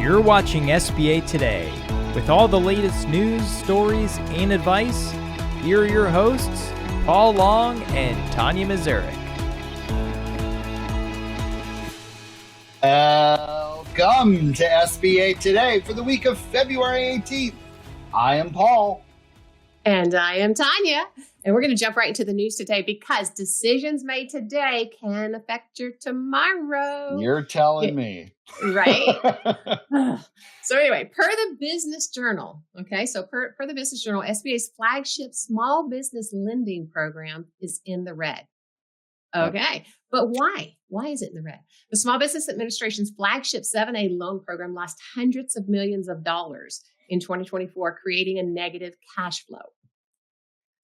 You're watching SBA Today. With all the latest news, stories, and advice, here are your hosts, Paul Long and Tonya Mazarek. Welcome to SBA Today for the week of February 18th. I am Paul. And I am Tonya. And we're going to jump right into the news today because decisions made today can affect your tomorrow. You're telling me. Right? So anyway, per the Business Journal, per the Business Journal, SBA's flagship small business lending program is in the red. Okay, but why? Why is it in the red? The Small Business Administration's flagship 7A loan program lost hundreds of millions of dollars in 2024, creating a negative cash flow.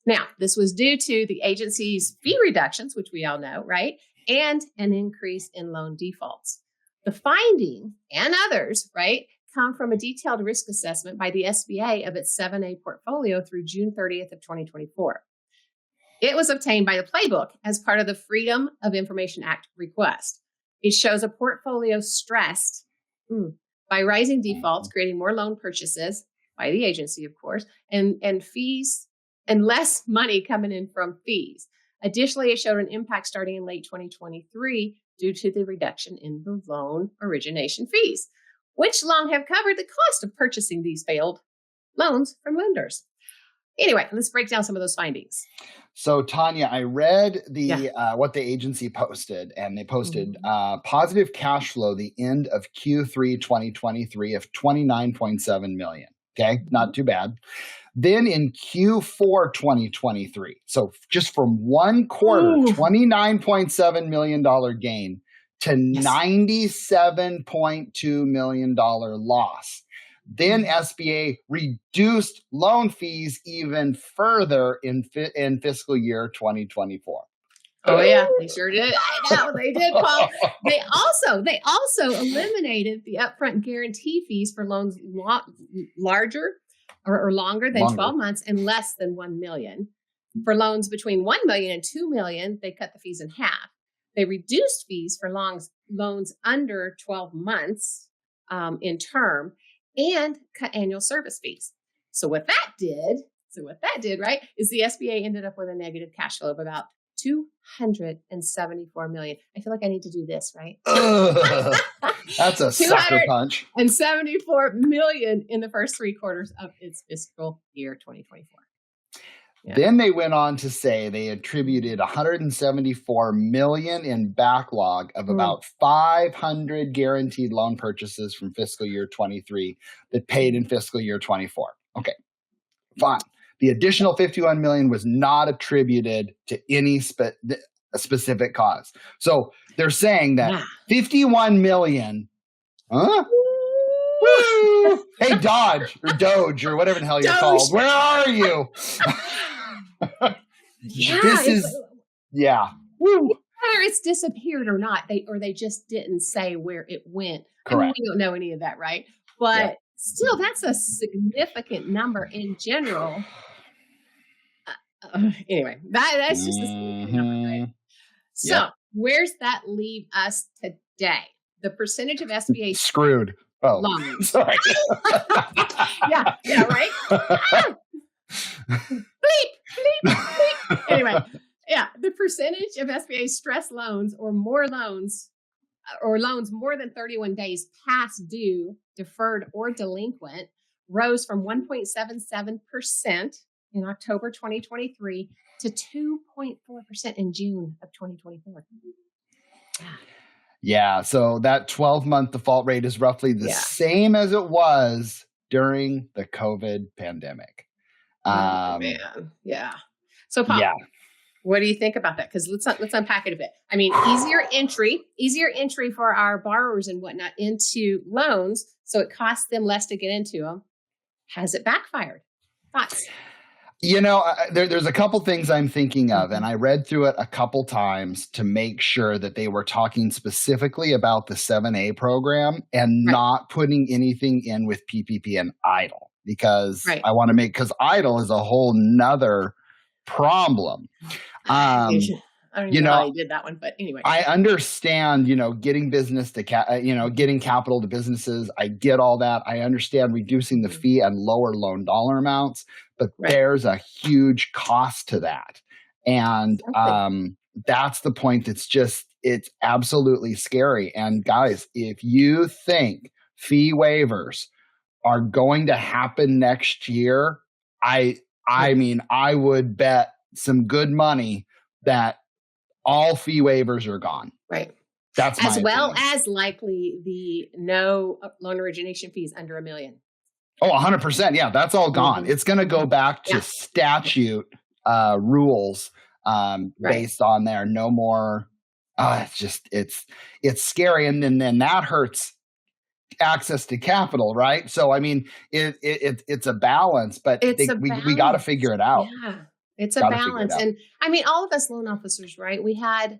Now, this was due to the agency's fee reductions, which we all know, right? And an increase in loan defaults. The finding and others, right, come from a detailed risk assessment by the SBA of its 7A portfolio through June 30th of 2024. It was obtained by the Playbook as part of the Freedom of Information Act request. It shows a portfolio stressed by rising defaults, creating more loan purchases by the agency, of course, and fees and less money coming in from fees. Additionally, it showed an impact starting in late 2023 due to the reduction in the loan origination fees, which long have covered the cost of purchasing these failed loans from lenders. Anyway, let's break down some of those findings. So, Tonya, I read what the agency posted, and they posted positive cash flow the end of Q3 2023 of $29.7 million. Okay, not too bad. Then in Q4 2023, so just from one quarter, $29.7 million gain to $97.2 million loss. Then SBA reduced loan fees even further in fiscal year 2024. Oh yeah, they sure did. I know they did, Paul. They also eliminated the upfront guarantee fees for loans larger or longer than 12 months and less than $1 million. For loans between $1 million and $2 million, they cut the fees in half. They reduced fees for loans under 12 months in term and cut annual service fees. So what that did, right, is the SBA ended up with a negative cash flow of about $274 million. I feel like I need to do this, right? That's a sucker punch. And $74 million in the first three quarters of its fiscal year 2024. Yeah. Then they went on to say they attributed $174 million in backlog of about 500 guaranteed loan purchases from fiscal year 23 that paid in fiscal year 24. Okay, fine. The additional $51 million was not attributed to any specific cause. So they're saying that $51 million, Woo! Hey, Doge or whatever the hell you're called. Where are you? Whether it's disappeared or not, they just didn't say where it went. Correct. We don't know any of that, right? But still, that's a significant number in general. Anyway, that's just a significant number, right? So, where's that leave us today? The percentage of SBA screwed. Oh, loans. Sorry. yeah, right? Bleep. Anyway, the percentage of SBA stress loans or loans more than 31 days past due, deferred, or delinquent rose from 1.77% in October 2023 to 2.4% in June of 2024. Yeah, so that 12-month default rate is roughly the same as it was during the COVID pandemic. Man. Yeah. So, Paul, what do you think about that? Because let's unpack it a bit. I mean, easier entry for our borrowers and whatnot into loans, so it costs them less to get into them. Has it backfired? Thoughts? You know, there's a couple things I'm thinking of, and I read through it a couple times to make sure that they were talking specifically about the 7A program and not putting anything in with PPP and EIDL, because I want to because EIDL is a whole nother problem. I don't even know how he did that one, but anyway. I understand, getting business to, getting capital to businesses. I get all that. I understand reducing the fee and lower loan dollar amounts, but there's a huge cost to that. And that's the point it's absolutely scary. And guys, if you think fee waivers are going to happen next year, I mean, I would bet some good money that all fee waivers are gone. Right. That's as well opinion. As likely the no loan origination fees under $1 million. Oh, 100%. Yeah, that's all gone. It's going to go back to statute rules based on there. No more. It's scary, and then that hurts access to capital, right? So I mean, it's a balance, but we got to figure it out. Yeah. It's a balance. And I mean, all of us loan officers, right? We had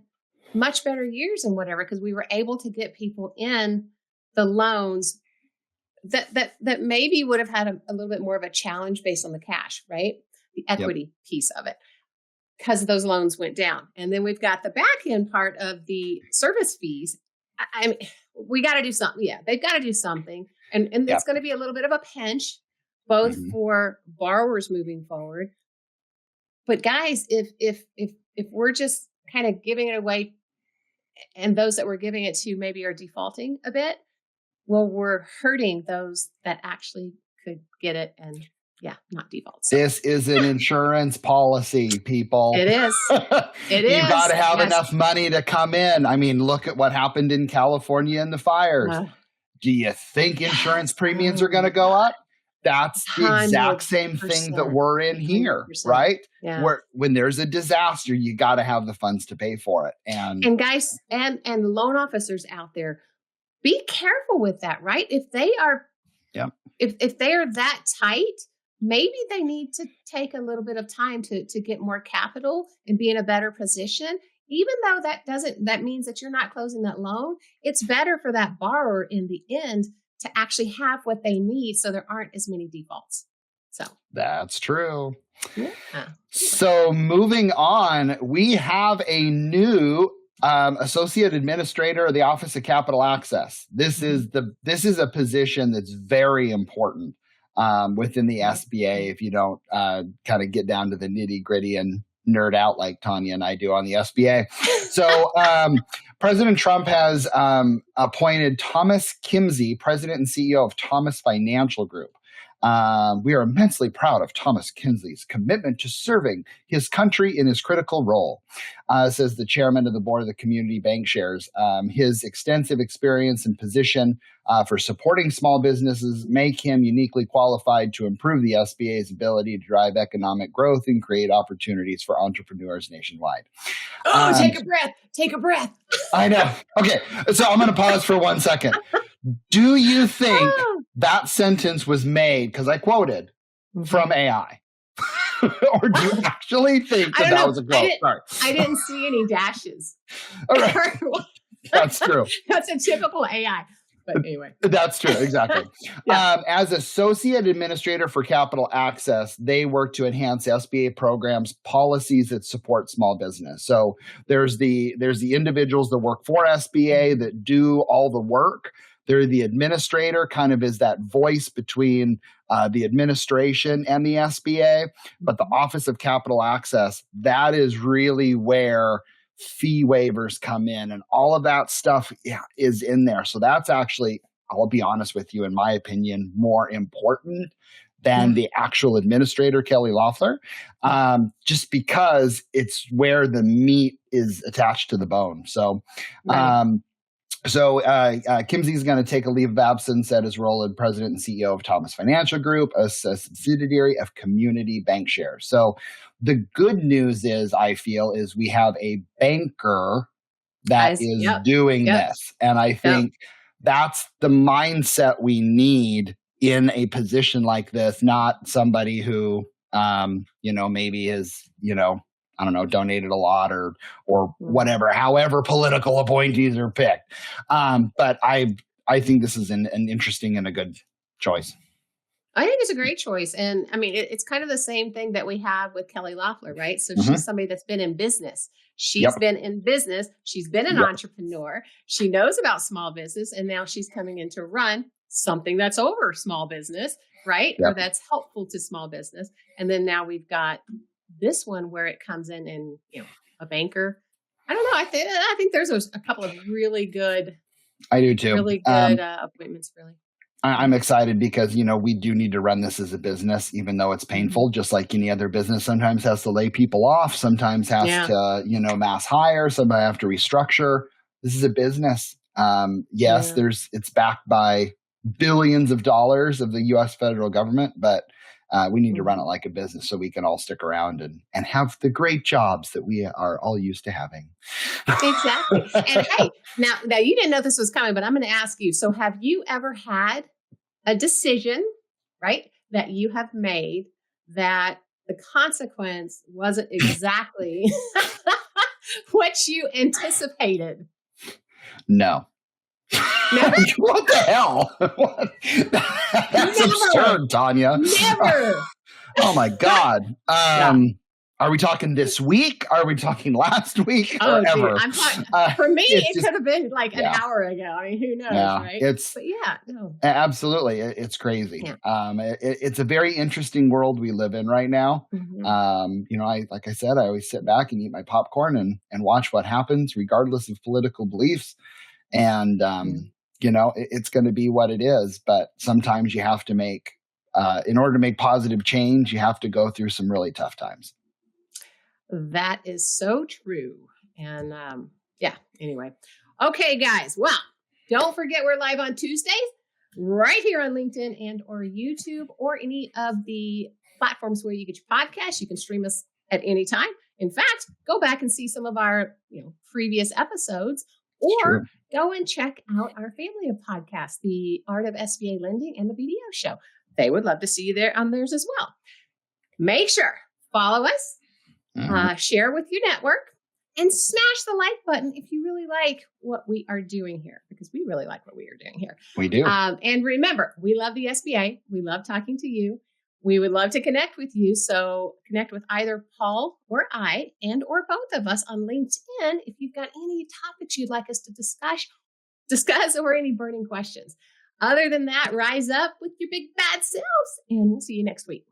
much better years and whatever, because we were able to get people in the loans that maybe would have had a little bit more of a challenge based on the cash, right? The equity piece of it, because those loans went down. And then we've got the back end part of the service fees. I mean, we got to do something. Yeah, they've got to do something. And it's going to be a little bit of a pinch, both for borrowers moving forward. But guys, if we're just kind of giving it away, and those that we're giving it to maybe are defaulting a bit, well, we're hurting those that actually could get it and not default. So. This is an insurance policy, people. It is. It is. You've got to have enough money to come in. I mean, look at what happened in California in the fires. Do you think insurance premiums are going to go up? That's the exact same thing that we're in here, 100%. Right? Yeah. When there's a disaster, you got to have the funds to pay for it. And guys, and loan officers out there, be careful with that, right? If they are, if they are that tight, maybe they need to take a little bit of time to get more capital and be in a better position. Even though that means that you're not closing that loan, it's better for that borrower in the end to actually have what they need, so there aren't as many defaults. So that's true. Yeah. So moving on, we have a new associate administrator of the Office of Capital Access. This is a position that's very important within the SBA. If you don't kind of get down to the nitty gritty and nerd out like Tonya and I do on the SBA. So President Trump has appointed Thomas Kimsey, President and CEO of Thomas Financial Group. We are immensely proud of Thomas Kimsey's commitment to serving his country in his critical role, says the chairman of the board of the Community Bank Shares. His extensive experience and position for supporting small businesses make him uniquely qualified to improve the SBA's ability to drive economic growth and create opportunities for entrepreneurs nationwide. Take a breath. Take a breath. I know. Okay, so I'm going to pause for 1 second. Do you think that sentence was made, because I quoted, from AI? Or do you actually think that was a quote? I didn't see any dashes. All right. That's true. That's a typical AI. But anyway. That's true. Exactly. As Associate Administrator for Capital Access, they work to enhance SBA programs, policies that support small business. So there's the individuals that work for SBA that do all the work. They're the administrator, kind of is that voice between the administration and the SBA. But the Office of Capital Access, that is really where fee waivers come in, and all of that stuff is in there. So that's actually, I'll be honest with you, in my opinion, more important than the actual administrator, Kelly Loeffler, just because it's where the meat is attached to the bone. So, Kimsey is going to take a leave of absence at his role as president and CEO of Thomas Financial Group, a subsidiary of Community Bank Shares. So the good news is, I feel, is we have a banker that is doing this. And I think that's the mindset we need in a position like this, not somebody who, maybe is, I don't know, donated a lot or whatever, however political appointees are picked. But I think this is an interesting and a good choice. I think it's a great choice. And I mean, it's kind of the same thing that we have with Kelly Loeffler, right? So she's somebody that's been in business. She's been in business. She's been an entrepreneur. She knows about small business. And now she's coming in to run something that's over small business, right? Or that's helpful to small business. And then now we've got this one where it comes in and, a banker. I don't know. I think there's a couple of really good. I do too. Really good appointments, really. I'm excited because, we do need to run this as a business, even though it's painful, just like any other business sometimes has to lay people off, sometimes has to, mass hire, sometimes have to restructure. This is a business. It's backed by billions of dollars of the U.S. federal government, but we need to run it like a business so we can all stick around and have the great jobs that we are all used to having. Exactly. And hey, now you didn't know this was coming, but I'm going to ask you. So have you ever had a decision, right, that you have made that the consequence wasn't exactly what you anticipated? No. Never? What the hell? That's absurd, Tonya. Never. Oh my God. Are we talking this week? Are we talking last week? Or ever? I'm talking. For me, it could have been like an hour ago. I mean, who knows, right? Absolutely. It's crazy. Yeah. It's a very interesting world we live in right now. Like I said, I always sit back and eat my popcorn and watch what happens, regardless of political beliefs. And, it's going to be what it is. But sometimes you have to in order to make positive change, you have to go through some really tough times. That is so true. And anyway. Okay, guys. Well, don't forget we're live on Tuesdays right here on LinkedIn and or YouTube or any of the platforms where you get your podcasts. You can stream us at any time. In fact, go back and see some of our previous episodes or go and check out our family of podcasts, the Art of SBA Lending and the BDO Show. They would love to see you there on theirs as well. Make sure, follow us. Share with your network and smash the like button if you really like what we are doing here, because we really like what we are doing here. We do. And remember, we love the SBA. We love talking to you. We would love to connect with you. So connect with either Paul or I and or both of us on LinkedIn if you've got any topics you'd like us to discuss or any burning questions. Other than that, rise up with your big bad selves and we'll see you next week.